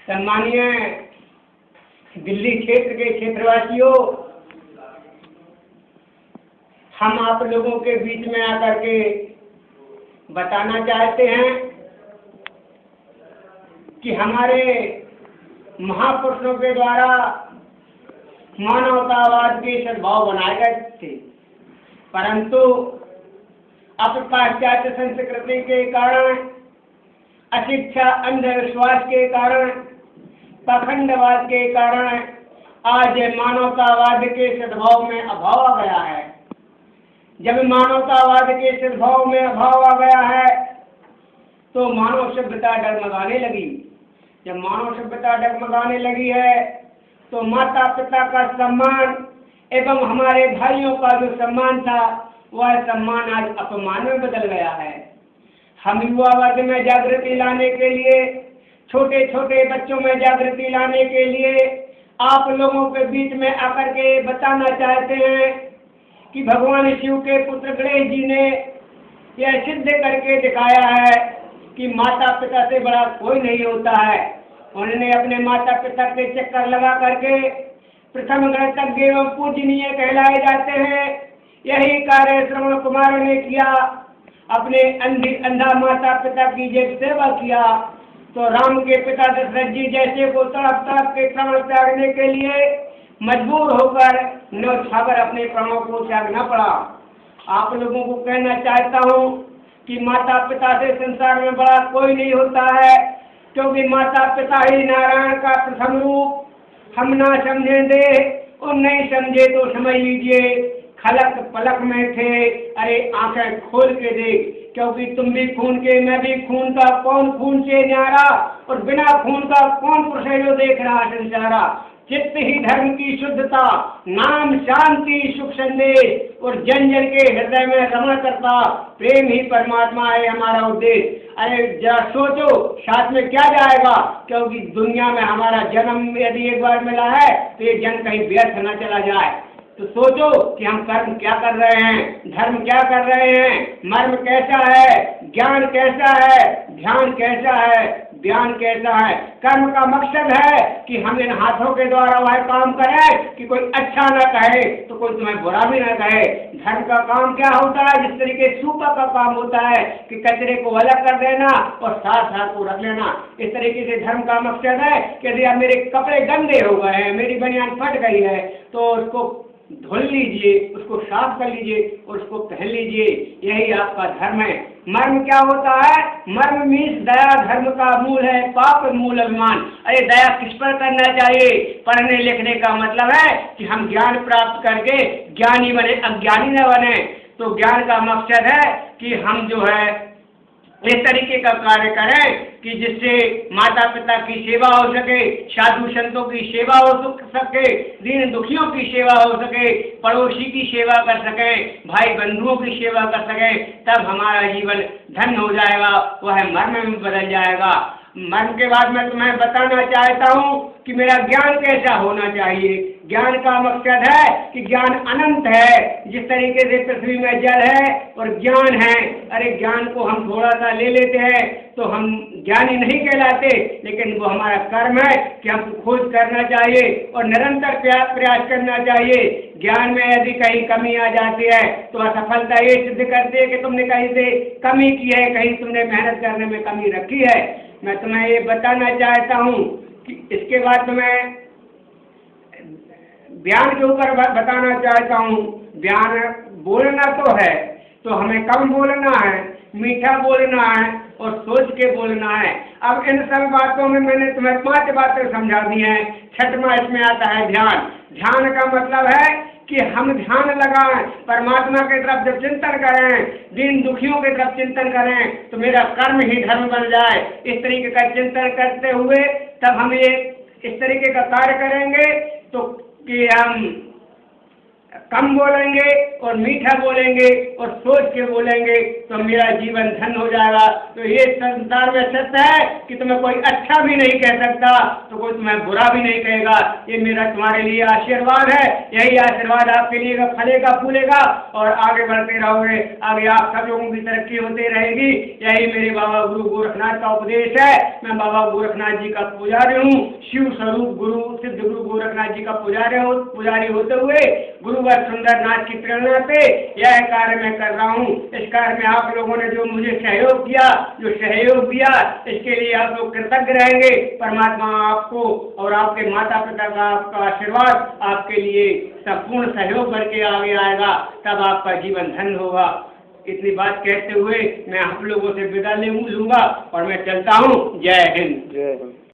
सम्मानीय दिल्ली क्षेत्र के क्षेत्रवासियों, हम आप लोगों के बीच में आकर के बताना चाहते हैं कि हमारे महापुरुषों के द्वारा मानवतावाद के सद्भाव बनाए गए थे, परंतु अब पाश्चात्य संस्कृति के कारण, अशिक्षा, अंधविश्वास के कारण, पाखंडवाद के कारण आज मानवतावाद के सद्भाव में अभाव आ गया है। जब मानवतावाद के सद्भाव में अभाव आ गया है तो मानव सभ्यता डगमगाने लगी। जब मानव सभ्यता डगमगाने लगी है तो माता पिता का सम्मान एवं हमारे भाइयों का जो सम्मान था वह सम्मान आज अपमान में बदल गया है। हम युवा वर्ग में जागृति लाने के लिए, छोटे छोटे बच्चों में जागृति लाने के लिए आप लोगों के बीच में आकर के बताना चाहते हैं कि भगवान शिव के पुत्र गणेश जी ने यह सिद्ध करके दिखाया है कि माता पिता से बड़ा कोई नहीं होता है। उन्होंने अपने माता पिता के चक्कर लगा करके प्रथम गणतज्ञ एवं पूजनीय कहलाए जाते हैं। यही कार्य श्रवण कुमार ने किया, अपने अंधा माता पिता की जब सेवा किया तो राम के पिता दशरथ जी जैसे को तड़प तड़प के प्राण त्यागने के लिए मजबूर होकर न्यौछावर अपने प्राणों को त्यागना पड़ा। आप लोगों को कहना चाहता हूँ कि माता पिता से संसार में बड़ा कोई नहीं होता है, क्योंकि माता पिता ही नारायण का प्रथम रूप। हम ना समझे दे और नहीं समझे तो समझ लीजिए खलक पलक में थे, अरे आंखें खोल के देख, क्योंकि तुम भी खून के, मैं भी खून का, कौन खून से न्यारा और बिना खून का कौन पुरुष है जो देख रहा संसारा। चित्त ही धर्म की शुद्धता, नाम शांति सुख संदेश और जन जन के हृदय में रमण करता प्रेम ही परमात्मा है हमारा उद्देश्य। अरे जरा सोचो साथ में क्या जाएगा, क्योंकि दुनिया में हमारा जन्म यदि एक बार मिला है तो ये जन्म कहीं व्यर्थ न चला जाए। तो सोचो कि हम कर्म क्या कर रहे हैं, धर्म क्या कर रहे हैं, मर्म कैसा है, ज्ञान कैसा है, ध्यान कैसा है, ज्ञान कैसा है। कर्म का मकसद है कि हम इन हाथों के द्वारा वह काम करें कि कोई अच्छा न कहे तो कोई तुम्हें बुरा भी न कहे। धर्म का काम क्या होता है, जिस तरीके सूपा का काम होता है कि कचरे को अलग कर देना और साथ साथ को रख लेना। इस तरीके से धर्म का मकसद है कि यदि अब मेरे कपड़े गंदे हो गए हैं, मेरी बनियान फट गई है तो उसको धुल लीजिए, उसको साफ कर लीजिए और उसको पहन लीजिए। यही आपका धर्म है। मर्म क्या होता है, मर्म मीन्स दया धर्म का मूल है, पाप मूल अभिमान। अरे दया किस पर करना चाहिए? पढ़ने लिखने का मतलब है कि हम ज्ञान प्राप्त करके ज्ञानी बने, अज्ञानी न बने। तो ज्ञान का मकसद है कि हम जो है इस तरीके का कार्य करें कि जिससे माता पिता की सेवा हो सके, साधु संतों की सेवा हो सके, दीन दुखियों की सेवा हो सके, पड़ोसी की सेवा कर सके, भाई बंधुओं की सेवा कर सके, तब हमारा जीवन धन्य हो जाएगा, वह मर्म में बदल जाएगा। मर्म के बाद मैं तुम्हें बताना चाहता हूँ कि मेरा ज्ञान कैसा होना चाहिए। ज्ञान का मकसद है कि ज्ञान अनंत है, जिस तरीके से पृथ्वी में जल है और ज्ञान है। अरे ज्ञान को हम थोड़ा सा ले लेते हैं तो हम ज्ञानी नहीं कहलाते, लेकिन वो हमारा कर्म है कि हमको खोज करना चाहिए और निरंतर प्रयास करना चाहिए। ज्ञान में यदि कहीं कमी आ जाती है तो असफलता ये सिद्ध करती है कि तुमने कहीं से कमी की है, कहीं तुमने मेहनत करने में कमी रखी है। मैं तुम्हें ये बताना चाहता हूँ कि इसके बाद तुम्हें बयान के ऊपर बताना चाहता हूँ। बयान बोलना तो है तो हमें कम बोलना है, मीठा बोलना है और सोच के बोलना है। अब इन सब बातों में मैंने तुम्हें 5 बातें समझा दी हैं। छठवां इसमें आता है ध्यान। ध्यान का मतलब है कि हम ध्यान लगाएं, परमात्मा की तरफ जब चिंतन करें, दीन दुखियों की तरफ चिंतन करें तो मेरा कर्म ही धर्म बन जाए। इस तरीके का चिंतन करते हुए तब हम ये इस तरीके का कार्य करेंगे तो कि हम कम बोलेंगे और मीठा बोलेंगे और सोच के बोलेंगे तो मेरा जीवन धन हो जाएगा। तो ये संसार में सत्य है कि तुम्हें कोई अच्छा भी नहीं कह सकता तो कोई तुम्हें बुरा भी नहीं कहेगा। ये मेरा तुम्हारे लिए आशीर्वाद है। यही आशीर्वाद आपके लिए फलेगा फूलेगा और आगे बढ़ते रहोगे। आगे आप सब लोगों की तरक्की होती रहेगी। यही मेरे बाबा गुरु गोरखनाथ का उपदेश है। मैं बाबा गोरखनाथ जी का पुजारी हूँ। शिव स्वरूप गुरु सिद्ध गुरु गोरखनाथ जी का पुजारी होते हुए गुरुवर सुंदरनाथ की प्रेरणा से यह कार्य मैं कर रहा हूँ। इस कार्य में आप लोगों ने जो मुझे सहयोग किया, जो सहयोग दिया, इसके लिए आप लोग कृतज्ञ रहेंगे। परमात्मा आपको और आपके माता पिता का आपका आशीर्वाद आपके लिए संपूर्ण सहयोग करके आगे आएगा, तब आपका जीवन धन्य होगा। इतनी बात कहते हुए मैं आप लोगों से विदा लूंगा और मैं चलता हूँ। जय हिंद। जय हिंद।